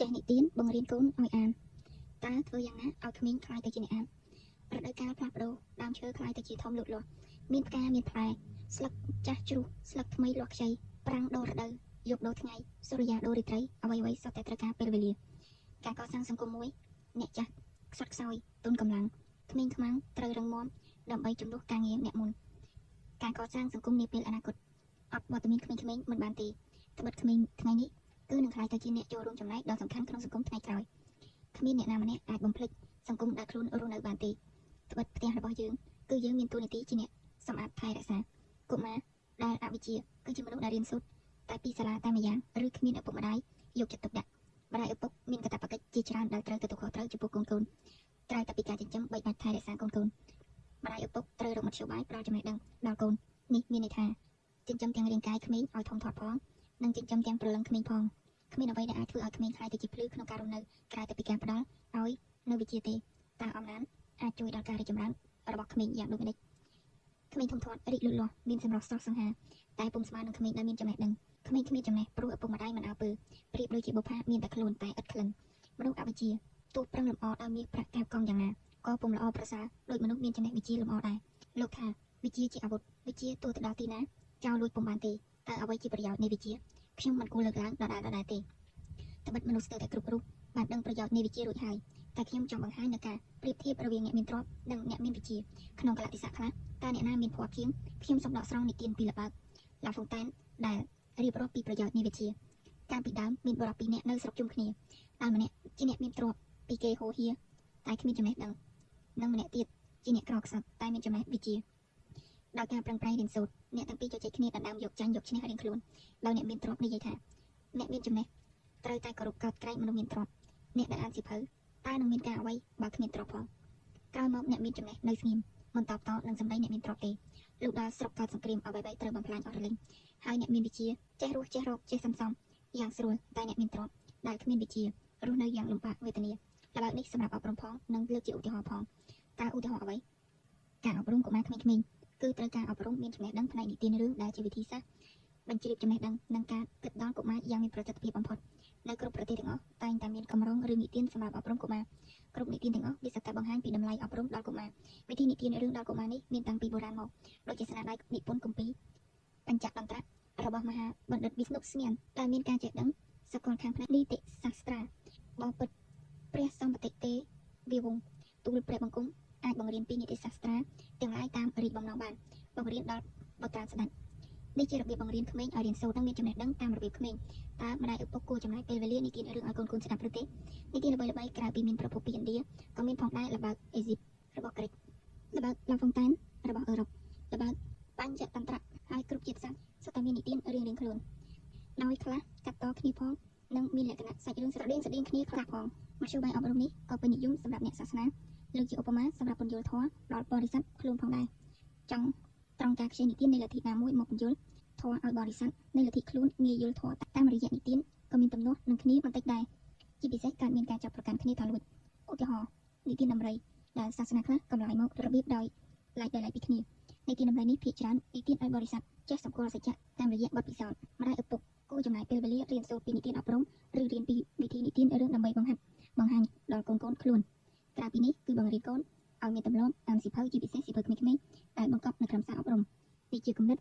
ចេះនិទានបង្រៀនកូនឲ្យអានតើធ្វើយ៉ាងណាឲ្យក្មេងខ្លាយទៅជាអ្នកអានរដូវកាលផ្លាស់ប្ដូរដើមឈើខ្លាយទៅជាធំលូតលាស់មានផ្កាមានផ្លែស្លឹកចាស់ជ្រុះស្លឹកថ្មីលាស់ខ្ចីប្រាំងដូររដូវយប់ដូរថ្ងៃសូរិយាដូររាត្រីអ្វីៗសុទ្ធតែត្រូវការពេលវេលាការកសាងសង្គមមួយអ្នកចាស់ខ្សត់ខ្សោយទុនកម្លាំងក្មេងខ្មាំងត្រូវរឹងមាំដើម្បីជំនួសការងារអ្នកមុនការកសាងសង្គមនាពេលអនាគតអត់វត្តមានក្មេងៗមិនបានទេត្បិតក្មេងថ្ងៃនេះគឺនឹងខ្លាយទៅជាអ្នកចូលរួមចំណែកដ៏សំខាន់ក្នុងសង្គមថ្ងៃក្រោយគ្មានអ្នកណាម្នាក់អាចបំភ្លេចសង្គមដែលខ្លួនរស់នៅបានទេត្បិតផ្ទះរបស់យើងគឺយើងមានតួនាទីជាអ្នកសម្អាតថែរក្សាកុមារដែលអវិជ្ជាគឺជាមនុស្សដែលរៀនសូត្រតែពីសាលាតែម្យ៉ាងឬគ្មានឪពុកម្ដាយយកចិត្តទុកដាក់ម្ដាយឪពុកមានកាតព្វកិច្ចជាច្រើនដែលត្រូវទទួលខុសត្រូវចំពោះកូនៗក្រៅតែពីការចិញ្ចឹមបីបាច់ថែរក្សាកូនៗម្ដាយឪពុកត្រូវរកមធ្យោបាយផ្ដល់ចំណេះដឹងដល់កូននេះមានន័យថាចិញ្ចឹមទាំងរាងកាយក្មេងឲ្យធំធាត់ផងនិងចិញ្ចឹមទាំងព្រលឹងក្មេងផងគ្មានអ្វីដែលអាចធ្វើឲ្យក្មេងខ្លាយទៅជាភ្លឺក្នុងការរស់នៅក្រៅតែពីការផ្ដល់ឲ្យនៅវិជ្ជាទេតើអំណាចអាចជួយដល់ការរីកចម្រើនរបស់ក្មេងយ៉ាងដូចម្តេចក្មេងធំធាត់រីកលូតលាស់មានសម្រស់ស្រស់សង្ហាតែពុំស្មើនឹងក្មេងដែលមានចំណេះដឹងក្មេងគ្មានចំណេះព្រោះឪពុកម្ដាយមិនអើពើប្រៀបដូចជាបុប្ផាមានតែខ្លួនតែឥតក្លិនមនុស្សអវិជ្ជាទោះប្រឹងលម្អដោយមាសប្រាក់កែវកង់យ៉ាងណាក៏ពុំល្អប្រសើរដូចមនុស្សមានចំណេះវិជ្ជាលម្អដែរលោកថាវិជ្ជាជាអាវុធវិជ្ជាទោះទៅដល់ទីណាចោលលួចពុំបានទេតើអ្វីជាប្រយោជន៍នៃវិជ្ជាខ្ញុំមិនគួរលើកឡើងដដែលទេត្បិតមនុស្សស្ទើរតែគ្រប់រូបបានដឹងប្រយោជន៍នៃវិជ្ជារួចហើយតែខ្ញុំចង់បង្ហាញនូវការប្រៀបធៀបរវាងអ្នកមានទ្រព្យនិងអ្នកមានវិជ្ជាក្នុងកលៈទេសៈខ្លះតើអ្នកណាមានភ័ព្វជាងខ្ញុំសូមដកស្រង់និទានពីល្បើកឡាហ្វុងតែនដែលរៀបរាប់ពីប្រយោជន៍នៃវិជ្ជាកាលពីដើមមានបុរសពីរនាក់នៅស្រុកជុំគ្នាដែលម្នាក់ជាអ្នកមានទ្រព្យពីគេហូរហៀតែគ្មានចំណេះដឹងនិងម្នាក់ទៀតជាអ្នកក្រខ្សត់តែមានចំណេះវិជ្ជាដោយការប្រឹងប្រែងរៀនសូត្រអ្នកទាំងពីរជជែកគ្នាដណ្ដើមយកចាញ់យកឈ្នះរៀងខ្លួនដោយអ្នកមានទ្រព្យនិយាយថាអ្នកមានចំណេះត្រូវតែគោរពកោតក្រែងមនុស្សមានទ្រព្យអ្នកដែលអានសៀវភៅតើនឹងមានការអ្វីបើគ្មានទ្រព្យផងក្រោយមកអ្នកមានចំណេះនៅស្ងៀមមិនតបតនឹងសម្ដីអ្នកមានទ្រព្យទេលុះដល់ស្រុកកើតសង្គ្រាមអ្វីៗត្រូវបំផ្លាញអស់រលីងហើយអ្នកមានវិជ្ជាចេះរស់ចេះរកចេះសន្សំយ៉ាងស្រួលតែអ្នកមានទ្រព្យដែលគ្មានវិជ្ជារស់នៅយ៉ាងលំបាកវេទនាល្បែងនេះសម្រាប់អប់រំផងនិងលើកជាឧទាហរណ៍ផងតើឧទាហរណ៍អ្វីការអប់រំកុមារក្មេងៗគឺត្រូវការអប់រំមានចំណេះដឹងផ្នែកនិទានរឿងដែលជាវិធីសាស្ត្របញ្ជ្រាបចំណេះដឹងនិងការគិតដល់កុមារយ៉ាងមានប្រសិទ្ធភាពបំផុតនៅគ្រប់ប្រទេសទាំងអស់តែងតែមានកម្រងរឿងនិទានសម្រាប់អប់រំកុមារគ្រប់និទានទាំងអស់វាសុទ្ធតែបង្ហាញពីតម្លៃអប់រំដល់កុមារវិធីនិទានរឿងដល់កុមារនេះមានតាំងពីបុរាណមកដូចជាស្នាដៃនិពន្ធគម្ពីរបញ្ចតន្ត្រៈរបស់មហាបណ្ឌិតវិស្ណុស្មានដែលមានការចេះដឹងសកលខាងផ្នែកនីតិសាស្ត្រាបបិទ្ធព្រះសម្បតិទេវាវងទូលព្រះបង្គំអាចបង្រៀនពីនីតិសាស្ត្រាទាំងឡាយតាមរីកបំណងបានបង្រៀនដល់បុត្រាស្ដេចនេះជារបៀបបង្រៀនក្មេងឲ្យរៀនសូត្រនិងមានចំណេះដឹងតាមរបៀបក្មេងតើម្ដាយឪពុកគួរចំណាយពេលវេលានិទានរឿងឲ្យកូនៗស្ដាប់ឬទេនិទានល្បីៗក្រៅពីមានប្រភពពីឥណ្ឌាក៏មានផងដែរល្បើកអេស៊ីបរបស់ក្រិកល្បើកឡាហ្វុងតែនរបស់អឺរ៉ុបល្បើកបញ្ចតន្ត្រៈហើយគ្រប់ជាតិសាសន៍សុទ្ធតែមាននិទានរៀងៗខ្លួនដោយខ្លះកាត់តគ្នាផងនិងមានលក្ខណៈសាច់រឿងស្រដៀងគ្នាខ្លះផងមធ្យោបាយអប់រំនេះក៏ពេញនិយមសម្រាប់អ្នកសាសនាលើកជាឧបមាសម្រាប់ពន្យល់ធម៌ដល់បរិស័ទខ្លួនផងដែរចង់ត្រង់ការខ្ចីនិទាននៃលទ្ធិណាមួយមកពន្យល់ធម៌ឲ្យបរិស័ទនៃលទ្ធិខ្លួនងាយយល់ធម៌តាមរយៈនិទានក៏មានទំនាស់នឹងគ្នាបន្តិចដែរជាពិសេសកើតមានការចាប់ប្រកាន់គ្នាថាលួចឧទាហរណ៍និទានដំរីដែលសាសនាខ្លះកំឡាយមករបៀបដោយឡែកពីគ្នានិទានដំរីនេះភាគច្រើននិទានឲ្យបរិស័ទចេះសម្គាល់សច្ចៈតាមរយៈបទពិសោធន៍ម្ដាយឪពុកគួរចំណាយពេលវេលារៀនសូត្រពីនិទានអប់រំឬរៀនពីវិធីនិទានរឿងដើម្បីបង្ហាញដល់កូនខ្លួនក្រៅពីនេះគឺបង្រៀនកូនឲ្យមានទម្លាប់អានសៀវភៅជាពិសេសសៀវភៅក្មេងៗដែលបង្កប់នៅក្រមសារអប់រំនេះជាគំនិត